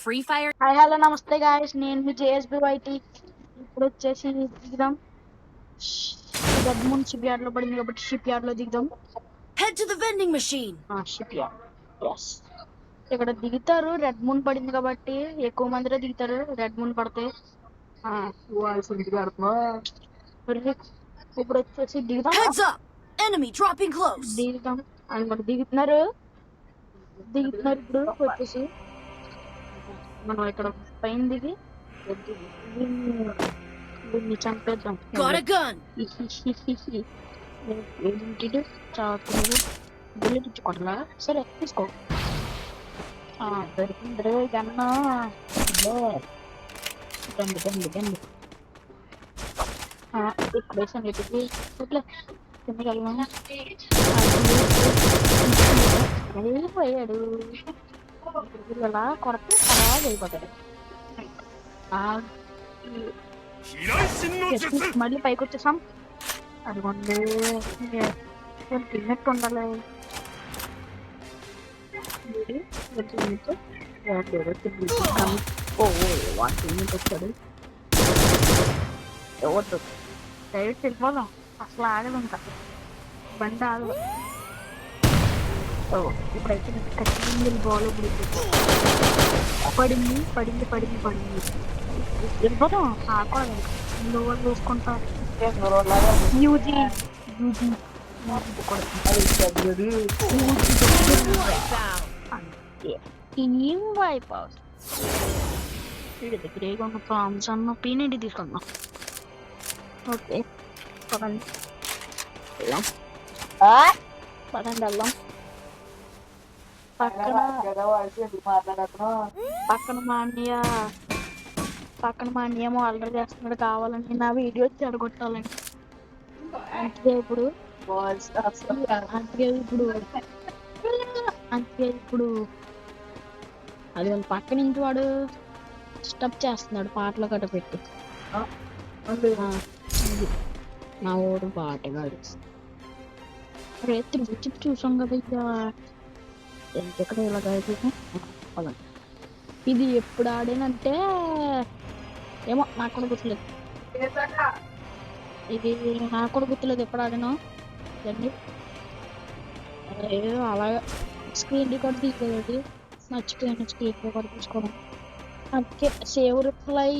Free Fire. Hi hello నమస్తే guys, నేను మీ జేఎస్బి వైటీ. ఇప్పుడు వచ్చేసి దిగుదాం. రెడ్ మూన్ షిప్ యార్డ్ లో పడింది కాబట్టి షిప్ యార్డ్ లో దిగుదాం. Head to the vending machine. Shipyard, yes. ఇక్కడ దిగుతారు, రెడ్ మూన్ పడింది కాబట్టి ఎక్కువ మందిలో దిగుతారు. రెడ్ మూన్ పడితే ఇప్పుడు వచ్చేసి దిగుదాం. Heads up! Enemy dropping close. దిగుదాం అనమాట. దిగుతున్నారు ఇప్పుడు వచ్చేసి మనం ఇక్కడ పైన దిగి దీన్ని చంపేద్దాం. Got a gun. ఏంటి చాకులు బుల్లెట్ ఇచ్చుకోవాలా? సరే తీసుకో. దొరికింది గన్నా. దండి ఇక్కడ వేసాను. ఇటుకి ఇట్లా కిందకెళ్ళాను. పోయాడు. ఇలా కొరత అలా అయిపోతాడు. మళ్ళీ పైకి వచ్చేసాం. అదిగోండి, తిన్నట్టు ఉండాలి. వచ్చాడు. వద్దు, డైరెక్ట్ వెళ్ళిపోదాం. అసలు ఆగదు, ఇంకా బండి ఆగదు. ఇప్పుడైతే ఖచ్చితంగా బాల్ పడింది వెళ్ళిపోతాం. ఆకూడదు, లోవర్ చూసుకుంటాం. ఏం అయిపోతుంది. వీడి దగ్గర ఉన్న ప్రాన్స్ అన్న పీనేటి తీసుకుందాం. ఓకే పదండి వెళ్దాం. పక్కన మా అన్నయ్యేమో ఆర్డర్ చేస్తున్నాడు కావాలని నా వీడియో చెడగొట్టాలని. అందుకే ఇప్పుడు అది వాళ్ళ పక్క నుంచి వాడు స్టప్ చేస్తున్నాడు పాటలు కట్ట పెట్టి. నా ఊరు పాటగాడు. రేత్రి వచ్చి చూసాం కదా. ఎక్కడ ఇలాగ ఇది ఎప్పుడు ఆడానంటే ఏమో నాకు కూడా గుర్తులేదు. ఎప్పుడు ఆడాను అలాగే. స్క్రీన్ రికార్డ్ తీసుకోలేదు, మర్చిపోయాను స్క్రీన్ రికార్డ్ తీసుకోవడం. అందుకే సేవ్ రిప్లై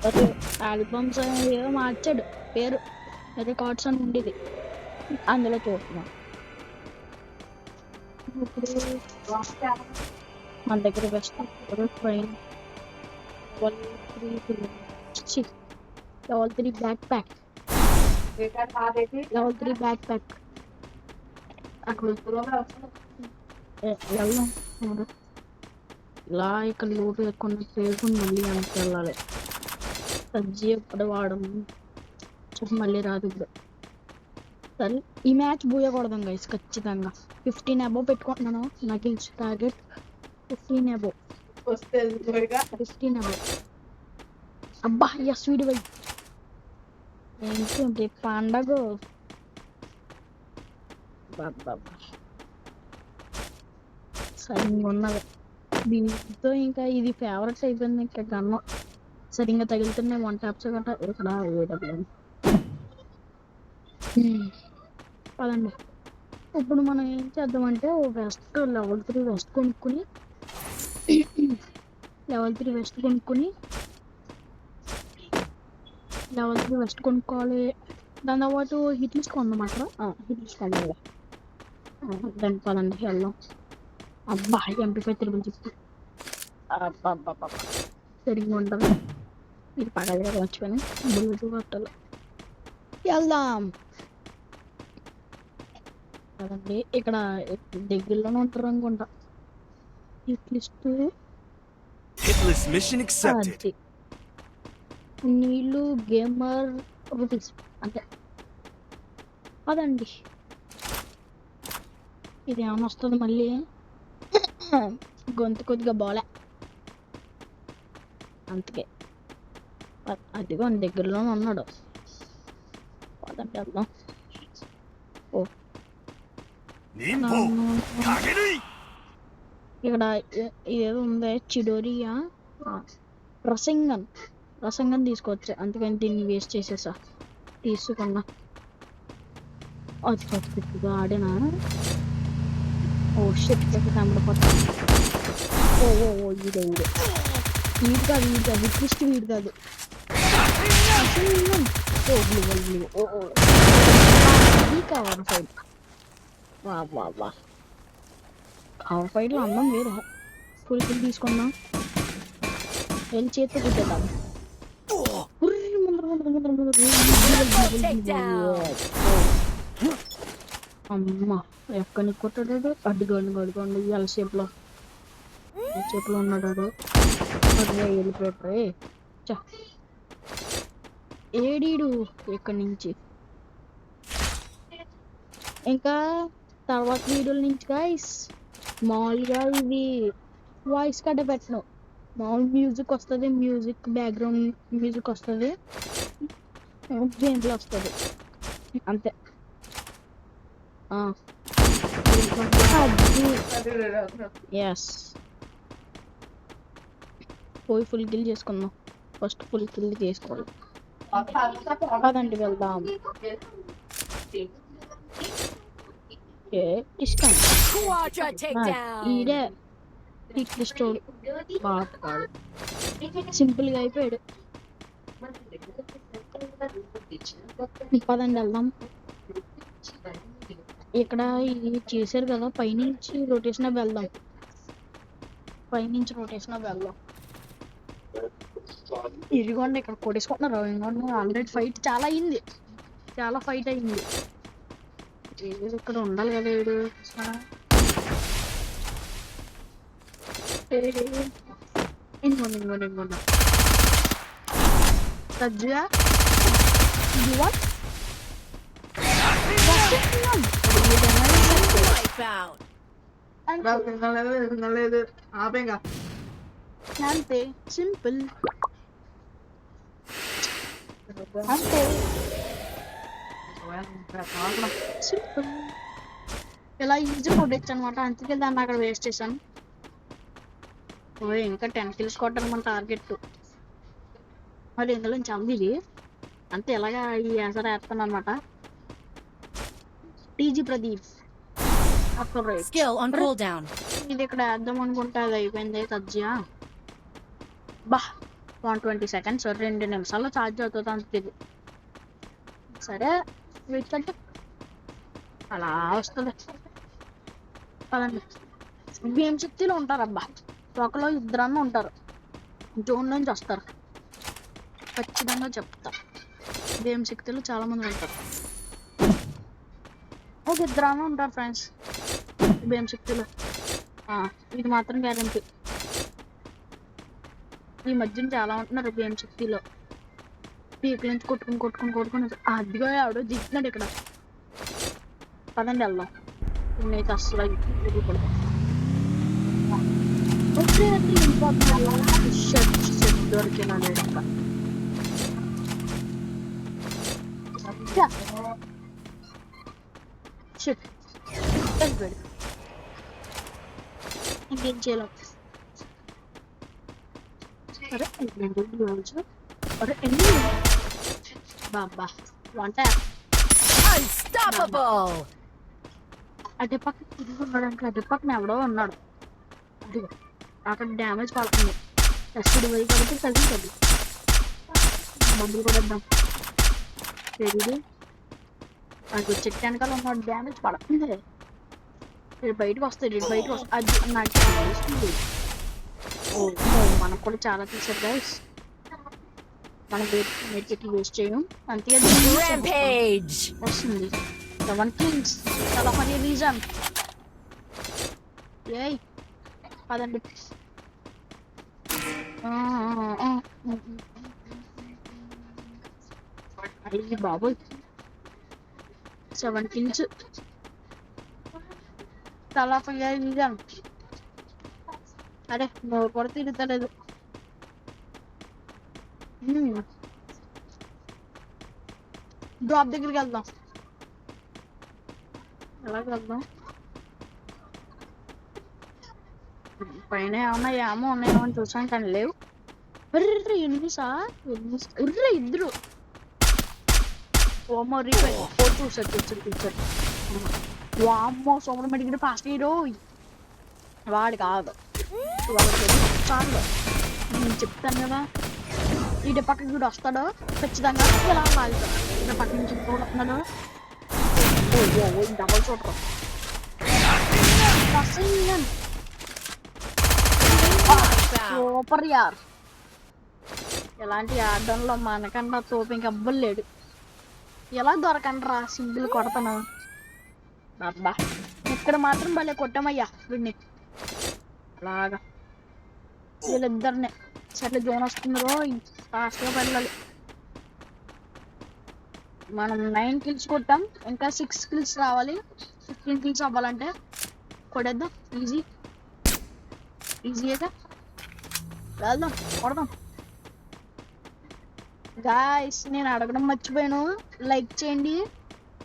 కాదు, ఆల్బమ్స్ ఏదో మార్చాడు పేరు, రికార్డ్స్ అని ఉండేది, అందులో చూస్తున్నాం. ఇప్పుడు మన దగ్గర best train level 3 back pack. అక్కడ వెళ్దాం. ఇలా ఇక్కడ లోటు ఎక్కువ పేరు మళ్ళీ వెనక్కి వెళ్ళాలి. సజ్జీ ఎప్పుడు వాడడం మళ్ళీ రాదు. ఇప్పుడు సరే, ఈ మ్యాచ్ పోయకూడదు గైస్. ఖచ్చితంగా 15 అబోవ్ పెట్టుకుంటున్నాను. నాకు టార్గెట్ 15 అబోవ్. అబ్బా స్వీట్ వై ఏంటి పండగ. సరిగ్గా ఉన్నది దీంతో. ఇంకా ఇది ఫేవరెట్స్ అయిపోయింది. ఇంకా గన్ను సరిగ్గా తగులుతున్నాయి. 1 ట్యాప్స్ గట్రా ఇక్కడ వేయడం. పదండి. ఇప్పుడు మనం ఏం చేద్దామంటే వెస్ట్ లెవెల్ 3 వెస్ట్ కొనుక్కొని దాని తర్వాత హిట్ లిస్ట్ కొందామాట. హిట్ లిస్ట్ కొందాం. దాన్ని పదండి వెళ్దాం. అబ్బా MP5 తిరుగులు చెప్పి సరిగ్గా ఉంటుంది. ఇది పడగా మర్చిపోయినా బుల్లెట్ కొట్టాలి. వెళ్దాం కదండి. ఇక్కడ దగ్గరలోనే ఉంటారు అనుకుంటా. హిట్ లిస్ట్ నీళ్ళు గేమర్ రూపీస్ అంటే అదండి. ఇది ఏమైనా వస్తుంది మళ్ళీ. గొంతు కొద్దిగా బాలే, అందుకే. అదిగో దగ్గరలోనే ఉన్నాడు. పదండి వెళ్దాం. ఓ ఇక్కడ ఏదో ఉందే చిడోరియా రసంగన్ రసంగన్ తీసుకోవచ్చు, అందుకని దీన్ని వేస్ట్ చేసేసా. తీసుకున్నా అది పెద్దగా ఆడినా. Oh shit కనబడిపోతా. ఓ ఓ ఓ ఇదే వీడు కాదు ట్విస్ట్ వీడు కాదు. ఓ బ్లూ ఓ ఓ ఈ కవర్ ఫైట్. వా వా వా కవర్ ఫైట్లో అందం వేరే. ఫుల్ కిల్ తీసుకున్నా. వెళ్ళి చేతితో గుద్దేద్దాం. Double takedown. అమ్మ ఎక్కడిని కొట్టాడు. అడ్డుకోండి ఎల్ షేప్ లో ఉన్నాడు. అదే వెళ్ళిపోయాడు. ఏడీడు ఇక్కడి నుంచి. ఇంకా తర్వాత వీడియోల నుంచి గైస్ మామూలుగా ఇది వాయిస్ కట్ట పెట్టను. మామూలు మ్యూజిక్ వస్తుంది, మ్యూజిక్ బ్యాక్గ్రౌండ్ మ్యూజిక్ వస్తుంది, గేమ్ ప్లే వస్తుంది అంతే. ఎస్ పోయి ఫుల్ కిల్ చేసుకుందాం. ఫస్ట్ ఫుల్ కిల్ చేసుకోవాలి. కాదండి వెళ్దాం. Quadra takedown. ఈడే స్టోర్ బాగా సింపుల్ గా అయిపోయాడు. పదండి వెళ్దాం. ఇక్కడ ఇది చేశారు కదా, పైనుంచి రొటేషన్ వెళ్దాం. ఇదిగోండి ఇక్కడ కొట్టేసుకుంటున్నారు. ఇంకోండి ఆల్రెడీ ఫైట్ చాలా ఫైట్ అయింది. ఇక్కడ ఉండాలి కదా వీడు. ఇంకొండ సజ్జా Wipeout. అంతే సింపుల్ అంతే సింపుల్. ఇలా ఈజీ కొట్టచ్చు అనమాట. అందుకే దాన్ని అక్కడ వేస్ట్ చేశాను. ఇంకా 10 kills కొట్టాలి మన టార్గెట్. మరి ఇందులో చందిది అంతే. ఎలాగా ఈ ఆన్సర్ వేస్తాను అనమాట. TG Pradeep Skill on cooldown. ఇది ఇక్కడ వేద్దాం అనుకుంటే అది అయిపోయింది. తజ్జా బా 120 seconds 2 నిమిషాల్లో ఛార్జ్ అవుతుంది అంతే. ఇది సరే వీటికంటే అలా వస్తుంది. పదండి. గేమ్ శక్తిలో ఉంటారు అబ్బా, ఒకలో ఇద్దరన్నా ఉంటారు. జోన్ నుంచి వస్తారు ఖచ్చితంగా చెప్తా. గేమ్ శక్తిలో చాలా మంది ఉంటారు. ఒక ఇద్దరన్నా ఉంటారు ఫ్రెండ్స్ గేమ్ శక్తిలో. ఇది మాత్రం గ్యారంటీ. ఈ మధ్యన చాలా ఉంటున్నారు గేమ్ శక్తిలో. పీకుల నుంచి కొట్టుకుని అదిగా ఆవిడ దిగుతున్నాడు ఇక్కడ. పదండి వెళ్దాం. నేనైతే అసలు దొరికినాడు ఇంకా. ఇంకేం చేయలేం. అరే ఎన్ని బాబా వంట Unstoppable. అటు పక్క తిరిగి ఉన్నాడు. అటు పక్కన ఎవడో ఉన్నాడు. అదిగో అక్కడ డ్యామేజ్ పడుతుంది. టెస్టుడు పోయి కాబట్టి తగ్గుతుంది. మందులు కూడా ఇద్దాం. తెలియదు అది చెట్టు వెనకాల ఉన్నాడు. డ్యామేజ్ పడుతుంది. బయటకు వస్తాయి. అది నాకు వేస్తుంది. మనకు కూడా చాలా తీసారు గైస్. మనం మెడికెట్లు వేస్ట్ చేయం. అంతే Rampage. వస్తుంది 7 kills. చాలా పని రీజన్. ఏయ్ పదండి. అయ్యి బాబోయ్ 7 kills. చాలా పని రీజన్. అరే నోరు కూడా తిరుగుతలేదు. డ్రాప్ దగ్గరికి వెళ్దాం. ఎలాగ వెళ్దాం? పైన ఏమన్నా ఏమో ఉన్నాయేమో అని చూసాను కానీ లేవు. అర్రే ఎనిమిసా ఉర్రే ఇద్దరు ఓమో రీపేర్ ఓ చూసారు వామ్మో సోమరం అడిగిన ఫాస్ట్ హీరో వాడు కాదు చాలు నేను చెప్తాను కదా. ఈడ పక్కకి కూడా వస్తాడు ఖచ్చితంగా ఇలా వాళ్తాడు. ఈడ పక్క నుంచి కూడా వస్తున్నాడు. డబల్ చూడరు సూపర్ యార్. ఎలాంటి ఆడడంలో మనకన్నా తోపు ఇంక అబ్బలు లేడు. ఎలా దొరకండి రా సింగిల్ కొడతాను. అబ్బా ఇక్కడ మాత్రం భలే కొట్టామయ్యా వీడిని అలాగా. వీళ్ళిద్దరినే సరే జోన్ వస్తుందో ఫాస్ట్గా వెళ్ళాలి. మనం 9 kills కొట్టాం, ఇంకా 6 kills రావాలి. 15 kills అవ్వాలంటే కొడేద్దాం. ఈజీగా వెళ్దాం కొడదాం. గాయ్స్ నేను అడగడం మర్చిపోయాను, లైక్ చేయండి.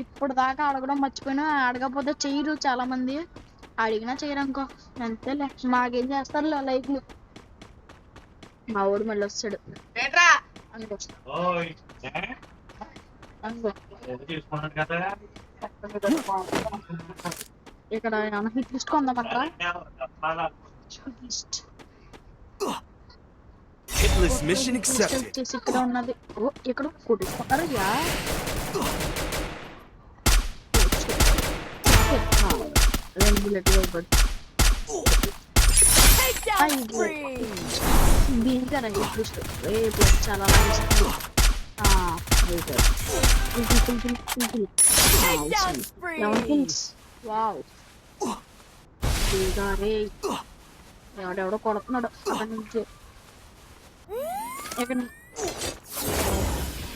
ఇప్పుడు దాకా అడగడం మర్చిపోయాను. అడగకపోతే చెయ్యరు చాలా మంది, అడిగినా చెయ్యరు అనుకో అంతేలే. మాకేం చేస్తారులే లైక్లు. మా ఊడు మళ్ళీ వస్తాడు ఇక్కడ హిట్ లిస్ట్ కొందామంటారా? Hitless mission accepted. ఇక్కడ ఉన్నది ఇక్కడ కొట్టుకుంటారు. రెండు బుల్లెట్ Takedown spree. దీనికి హిట్ లిస్ట్ రేపు చాలా Takedown spree. వావ్ ఎవడెవడో కొడుతున్నాడు అక్కడి నుంచి. ఇక్కడ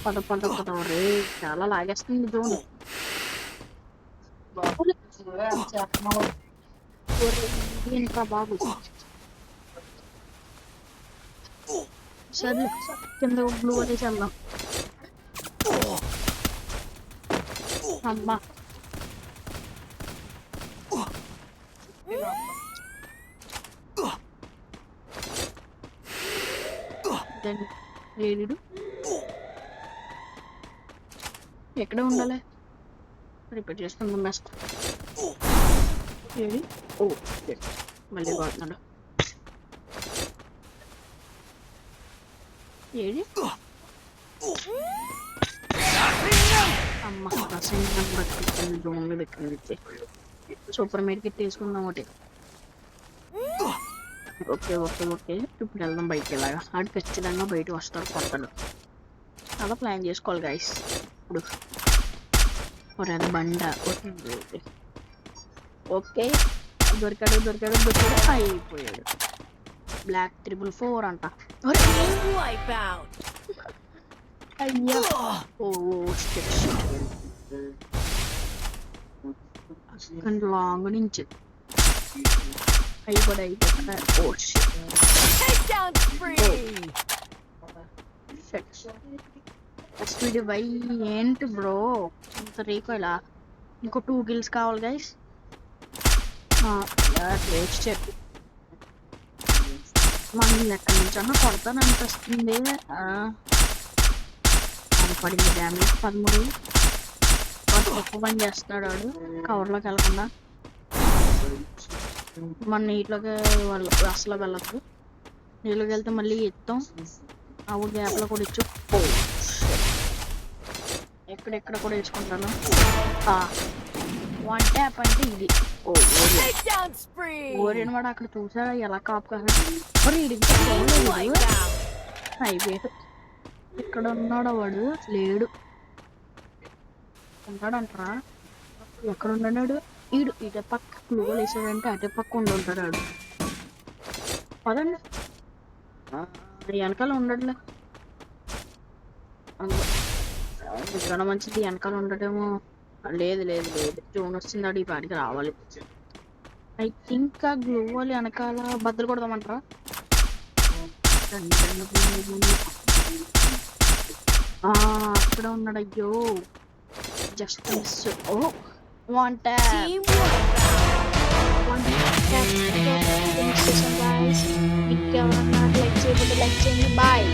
పద రే చాలా లాగేస్తుంది జోన్. ఇంకా బాబు సర్లే కింద బ్లూ అనేసి వెళ్దాం. అమ్మా ఏడు ఎక్కడ ఉండాలి? రిపేర్ చేసుకుందాం బెస్ట్. ఏది ఓ మళ్ళీ కొడుతున్నాడు. ఏది అమ్మ బట్టి జోన్ మీద ఎక్కింది. సూపర్ మెడికెట్ తీసుకుందాం ఒకటి. ఓకే ఇప్పుడు వెళ్దాం బయటకి. ఇలాగా ఆడు ఖచ్చితంగా బయట వస్తాడు కొడతాడు. అలా ప్లాన్ చేసుకోవాలి గైస్. ఇప్పుడు అది బండ ఓకే దొరికాడు అయిపోయాడు. బ్లాక్ 444 అంట. Wipeout. అయ్యా లాంగ్ నుంచి అయిపోయి Takedown spree. ఏంటి బ్రో ఇంత రేకు ఇలా? ఇంకో 2 kills కావాలి గైస్. చెప్పు మనం ఎక్కడి నుంచి అన్నా కొడతాను అనిపిస్తుంది. పడింది డ్యామేజ్ 13. తక్కువ పని చేస్తున్నాడు వాడు కవర్లోకి వెళ్ళకుండా. మన నీటిలోకి వాళ్ళు అసలు వెళ్ళదు. నీళ్ళకి వెళ్తే మళ్ళీ ఎత్తాం. ఆ ఊరి గ్యాప్లో కూడా ఇచ్చు. ఎక్కడెక్కడ కూడా వేసుకుంటాను. 1 tap అంటే ఇది. ఓరిన వాడు అక్కడ చూసారా ఎలా కాపు కాదు. అయిపోయాడు. ఇక్కడ ఉన్నాడు వాడు లేడు. ఉన్నాడంటారా? ఎక్కడ ఉన్నాడు? ఇటు పక్క క్లూలు వేసాడంటే అటే పక్క ఉంటాడు వాడు. పదండి వెనకాల ఉండడులే. ఇక్కడ మంచిది వెనకాల ఉండటేమో. లేదు జోన్ వస్తుంది ఈ పాటికి రావాలి. ఐ థింక్ ఆ గ్లూ వాళ్ళు వెనకాల బద్దలు కొడదామంటారా? అక్కడ ఉన్నాడు. అయ్యో జస్ట్ మిస్. ఓ 1 tap. మీకు ఎవరన్నా లైక్ చేయకపోతే లైక్ చేయండి. బాయ్.